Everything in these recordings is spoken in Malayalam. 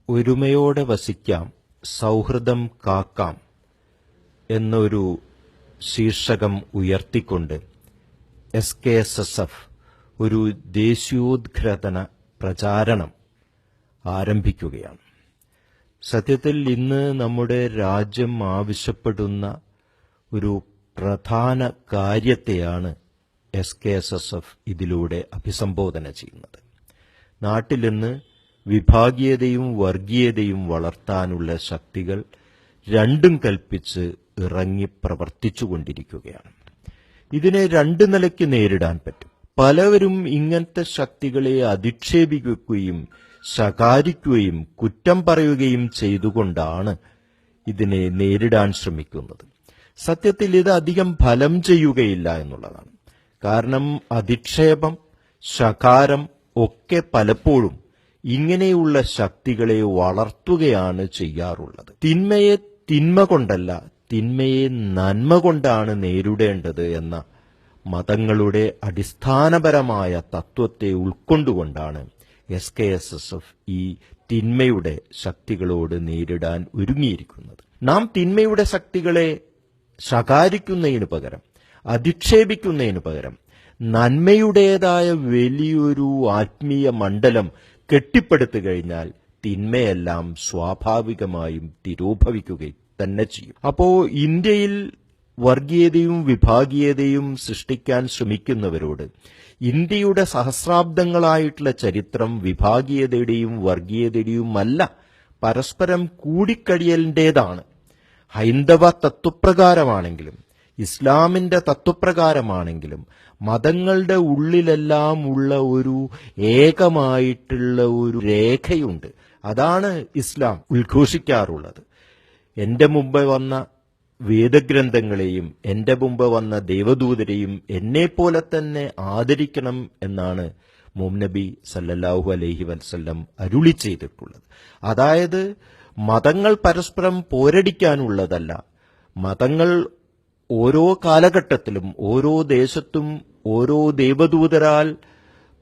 ഒരുമയോടെ വസിക്കാം, സൗഹൃദം കാക്കാം എന്നൊരു ശീർഷകം ഉയർത്തിക്കൊണ്ട് SKSSF ഒരു ദേശീയോദ്ഗ്രഥന പ്രചാരണം ആരംഭിക്കുകയാണ്. സത്യത്തിൽ ഇന്ന് നമ്മുടെ രാജ്യം ആവശ്യപ്പെടുന്ന ഒരു പ്രധാന കാര്യത്തെയാണ് SKSSF ഇതിലൂടെ അഭിസംബോധന ചെയ്യുന്നത്. നാട്ടിലിന്ന് വിഭാഗീയതയും വർഗീയതയും വളർത്താനുള്ള ശക്തികൾ രണ്ടും കൽപ്പിച്ച് ഇറങ്ങി പ്രവർത്തിച്ചുകൊണ്ടിരിക്കുകയാണ്. ഇതിനെ രണ്ട് നിലയ്ക്ക് നേരിടാൻ പറ്റും. പലവരും ഇങ്ങനത്തെ ശക്തികളെ അധിക്ഷേപിക്കുകയും ശകാരിക്കുകയും കുറ്റം പറയുകയും ചെയ്തുകൊണ്ടാണ് ഇതിനെ നേരിടാൻ ശ്രമിക്കുന്നത്. സത്യത്തിൽ ഇത് അധികം ഫലം ചെയ്യുകയില്ല എന്നുള്ളതാണ്. കാരണം അധിക്ഷേപം, ശകാരം ഒക്കെ പലപ്പോഴും ഇങ്ങനെയുള്ള ശക്തികളെ വളർത്തുകയാണ് ചെയ്യാറുള്ളത്. തിന്മയെ തിന്മ കൊണ്ടല്ല, തിന്മയെ നന്മ കൊണ്ടാണ് നേരിടേണ്ടത് എന്ന മതങ്ങളുടെ അടിസ്ഥാനപരമായ തത്വത്തെ ഉൾക്കൊണ്ടുകൊണ്ടാണ് SKSSF ഈ തിന്മയുടെ ശക്തികളോട് നേരിടാൻ ഒരുങ്ങിയിരിക്കുന്നത്. നാം തിന്മയുടെ ശക്തികളെ ശകാരിക്കുന്നതിനു പകരം, അധിക്ഷേപിക്കുന്നതിനു പകരം നന്മയുടേതായ വലിയൊരു ആത്മീയ മണ്ഡലം കെട്ടിപ്പടുത്തു കഴിഞ്ഞാൽ തിന്മയെല്ലാം സ്വാഭാവികമായും തിരോഭവിക്കുകയും തന്നെ ചെയ്യും. അപ്പോ ഇന്ത്യയിൽ വർഗീയതയും വിഭാഗീയതയും സൃഷ്ടിക്കാൻ ശ്രമിക്കുന്നവരോട് ഇന്ത്യയുടെ സഹസ്രാബ്ദങ്ങളായിട്ടുള്ള ചരിത്രം വിഭാഗീയതയുടെയും വർഗീയതയുടെയുമല്ല, പരസ്പരം കൂടിക്കഴിയലിൻ്റേതാണ്. ഹൈന്ദവ തത്വപ്രകാരമാണെങ്കിലും ഇസ്ലാമിന്റെ തത്വപ്രകാരമാണെങ്കിലും മതങ്ങളുടെ ഉള്ളിലെല്ലാം ഉള്ള ഒരു ഏകമായിട്ടുള്ള ഒരു രേഖയുണ്ട്. അതാണ് ഇസ്ലാം ഉദ്ഘോഷിക്കാറുള്ളത്. എന്റെ മുമ്പ് വന്ന വേദഗ്രന്ഥങ്ങളെയും എന്റെ മുമ്പ് വന്ന ദേവദൂതരെയും എന്നെപ്പോലെ തന്നെ ആദരിക്കണം എന്നാണ് മുഹമ്മദ് സല്ലല്ലാഹു അലൈഹി വസല്ലം അരുളി ചെയ്തിട്ടുള്ളത്. അതായത് മതങ്ങൾ പരസ്പരം പോരടിക്കാനുള്ളതല്ല. മതങ്ങൾ ഓരോ കാലഘട്ടത്തിലും ഓരോ ദേശത്തും ഓരോ ദേവദൂതരാൽ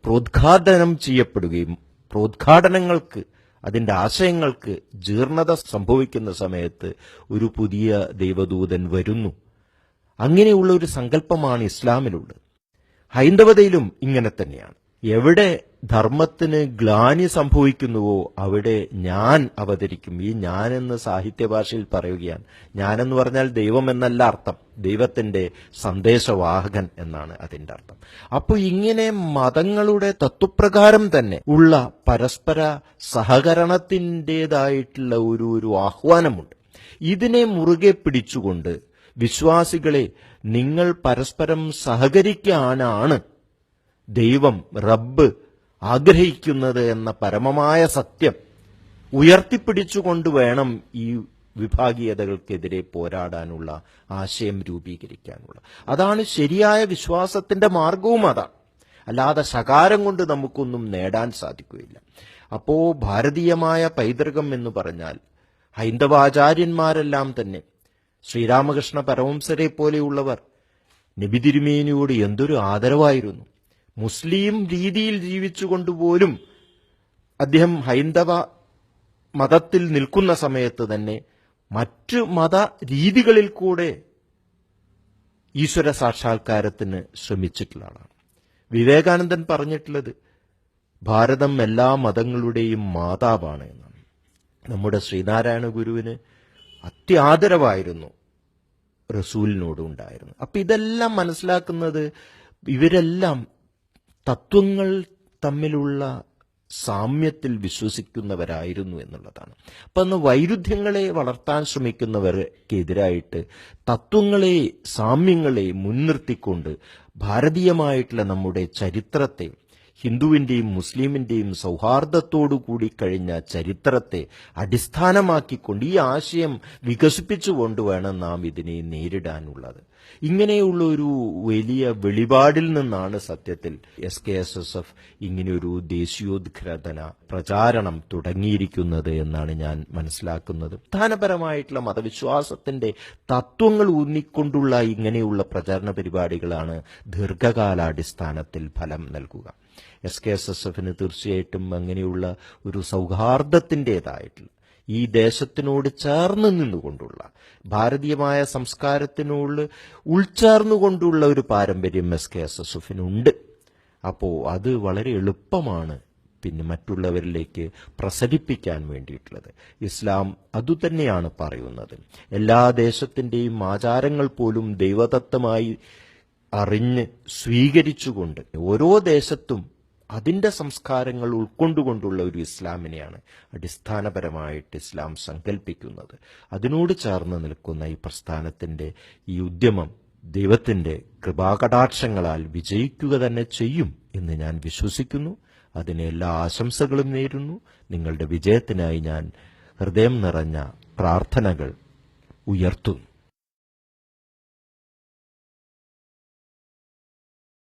പ്രോദ്ഘാടനം ചെയ്യപ്പെടുകയും പ്രോദ്ഘാടനങ്ങൾക്ക്, അതിന്റെ ആശയങ്ങൾക്ക് ജീർണത സംഭവിക്കുന്ന സമയത്ത് ഒരു പുതിയ ദൈവദൂതൻ വരുന്നു. അങ്ങനെയുള്ള ഒരു സങ്കല്പമാണ് ഇസ്ലാമിലുള്ളത്. ഹൈന്ദവതയിലും ഇങ്ങനെ തന്നെയാണ്. എവിടെ ധർമ്മത്തിന് ഗ്ലാനി സംഭവിക്കുന്നുവോ അവിടെ ഞാൻ അവതരിക്കും. ഈ ഞാനെന്ന് സാഹിത്യഭാഷയിൽ പറയുകയാണ്. ഞാനെന്ന് പറഞ്ഞാൽ ദൈവം എന്നല്ല അർത്ഥം, ദൈവത്തിന്റെ സന്ദേശവാഹകൻ എന്നാണ് അതിന്റെ അർത്ഥം. അപ്പോൾ ഇങ്ങനെ മതങ്ങളുടെ തത്വപ്രകാരം തന്നെ ഉള്ള പരസ്പര സഹകരണത്തിൻ്റെതായിട്ടുള്ള ഒരു ആഹ്വാനമുണ്ട്. ഇതിനെ മുറുകെ പിടിച്ചുകൊണ്ട് വിശ്വാസികളെ, നിങ്ങൾ പരസ്പരം സഹകരിക്കാനാണ് ദൈവം, റബ്ബ് ആഗ്രഹിക്കുന്നത് എന്ന പരമമായ സത്യം ഉയർത്തിപ്പിടിച്ചുകൊണ്ട് വേണം ഈ വിഭാഗീയതകൾക്കെതിരെ പോരാടാനുള്ള ആശയം രൂപീകരിക്കാനുള്ള. അതാണ് ശരിയായ വിശ്വാസത്തിന്റെ മാർഗവും. അതാണ്. അല്ലാതെ ശകാരം കൊണ്ട് നമുക്കൊന്നും നേടാൻ സാധിക്കുകയില്ല. അപ്പോ ഭാരതീയമായ പൈതൃകം എന്ന് പറഞ്ഞാൽ ഹൈന്ദവാചാര്യന്മാരെല്ലാം തന്നെ, ശ്രീരാമകൃഷ്ണ പരമംസരെ പോലെയുള്ളവർ നബി തിരുമേനിയോട് എന്തൊരു ആദരവായിരുന്നു. മുസ്ലിം രീതിയിൽ ജീവിച്ചുകൊണ്ടുപോലും അദ്ദേഹം ഹൈന്ദവ മതത്തിൽ നിൽക്കുന്ന സമയത്ത് തന്നെ മറ്റു മത രീതികളിൽ കൂടെ ഈശ്വര സാക്ഷാത്കാരത്തിന് ശ്രമിച്ചിട്ടുള്ള ആളാണ്. വിവേകാനന്ദൻ പറഞ്ഞിട്ടുള്ളത് ഭാരതം എല്ലാ മതങ്ങളുടെയും മാതാവാണ് എന്നാണ്. നമ്മുടെ ശ്രീനാരായണ ഗുരുവിന് അത്യാദരവായിരുന്നു റസൂലിനോട് ഉണ്ടായിരുന്നു. അപ്പൊ ഇതെല്ലാം മനസ്സിലാക്കുന്നത് ഇവരെല്ലാം തത്വങ്ങൾ തമ്മിലുള്ള സാമ്യത്തിൽ വിശ്വസിക്കുന്നവരായിരുന്നു എന്നുള്ളതാണ്. അപ്പൊ അന്ന് വൈരുദ്ധ്യങ്ങളെ വളർത്താൻ ശ്രമിക്കുന്നവർക്കെതിരായിട്ട് തത്വങ്ങളെ, സാമ്യങ്ങളെ മുൻനിർത്തിക്കൊണ്ട് ഭാരതീയമായിട്ടുള്ള നമ്മുടെ ചരിത്രത്തെ, ഹിന്ദുവിന്റെയും മുസ്ലിമിന്റെയും സൗഹാർദ്ദത്തോടു കൂടി കഴിഞ്ഞ ചരിത്രത്തെ അടിസ്ഥാനമാക്കിക്കൊണ്ട് ഈ ആശയം വികസിപ്പിച്ചുകൊണ്ട് വേണം നാം ഇതിനെ നേരിടാനുള്ളത്. ഇങ്ങനെയുള്ള ഒരു വലിയ വെളിപാടിൽ നിന്നാണ് സത്യത്തിൽ SKSSF ഇങ്ങനെയൊരു ദേശീയോദ്ഗ്രഥന പ്രചാരണം തുടങ്ങിയിരിക്കുന്നത് എന്നാണ് ഞാൻ മനസ്സിലാക്കുന്നത്. പ്രധാനപരമായിട്ടുള്ള മതവിശ്വാസത്തിന്റെ തത്വങ്ങൾ ഊന്നിക്കൊണ്ടുള്ള ഇങ്ങനെയുള്ള പ്രചാരണ പരിപാടികളാണ് ദീർഘകാലാടിസ്ഥാനത്തിൽ ഫലം നൽകുക. SKSSFന് തീർച്ചയായിട്ടും അങ്ങനെയുള്ള ഒരു സൗഹാർദ്ദത്തിൻ്റെതായിട്ടുള്ള ഈ ദേശത്തിനോട് ചേർന്ന് നിന്നുകൊണ്ടുള്ള ഭാരതീയമായ സംസ്കാരത്തിനോട് ഉൾച്ചേർന്നുകൊണ്ടുള്ള ഒരു പാരമ്പര്യം SKSSFനുണ്ട്. അപ്പോൾ അത് വളരെ എളുപ്പമാണ് പിന്നെ മറ്റുള്ളവരിലേക്ക് പ്രസരിപ്പിക്കാൻ വേണ്ടിയിട്ടുള്ളത്. ഇസ്ലാം അതുതന്നെയാണ് പറയുന്നത്. എല്ലാ ദേശത്തിൻ്റെയും ആചാരങ്ങൾ പോലും ദൈവദത്തമായി അറിഞ്ഞ് സ്വീകരിച്ചുകൊണ്ട് ഓരോ ദേശത്തും അതിൻ്റെ സംസ്കാരങ്ങൾ ഉൾക്കൊണ്ടുകൊണ്ടുള്ള ഒരു ഇസ്ലാമിനെയാണ് അടിസ്ഥാനപരമായിട്ട് ഇസ്ലാം സങ്കല്പിക്കുന്നത്. അതിനോട് ചേർന്ന് നിൽക്കുന്ന ഈ പ്രസ്ഥാനത്തിൻ്റെ ഈ ഉദ്യമം ദൈവത്തിൻ്റെ കൃപാകടാക്ഷങ്ങളാൽ വിജയിക്കുക തന്നെ ചെയ്യും എന്ന് ഞാൻ വിശ്വസിക്കുന്നു. അതിന് എല്ലാ ആശംസകളും നേരുന്നു. നിങ്ങളുടെ വിജയത്തിനായി ഞാൻ ഹൃദയം നിറഞ്ഞ പ്രാർത്ഥനകൾ ഉയർത്തുന്നു.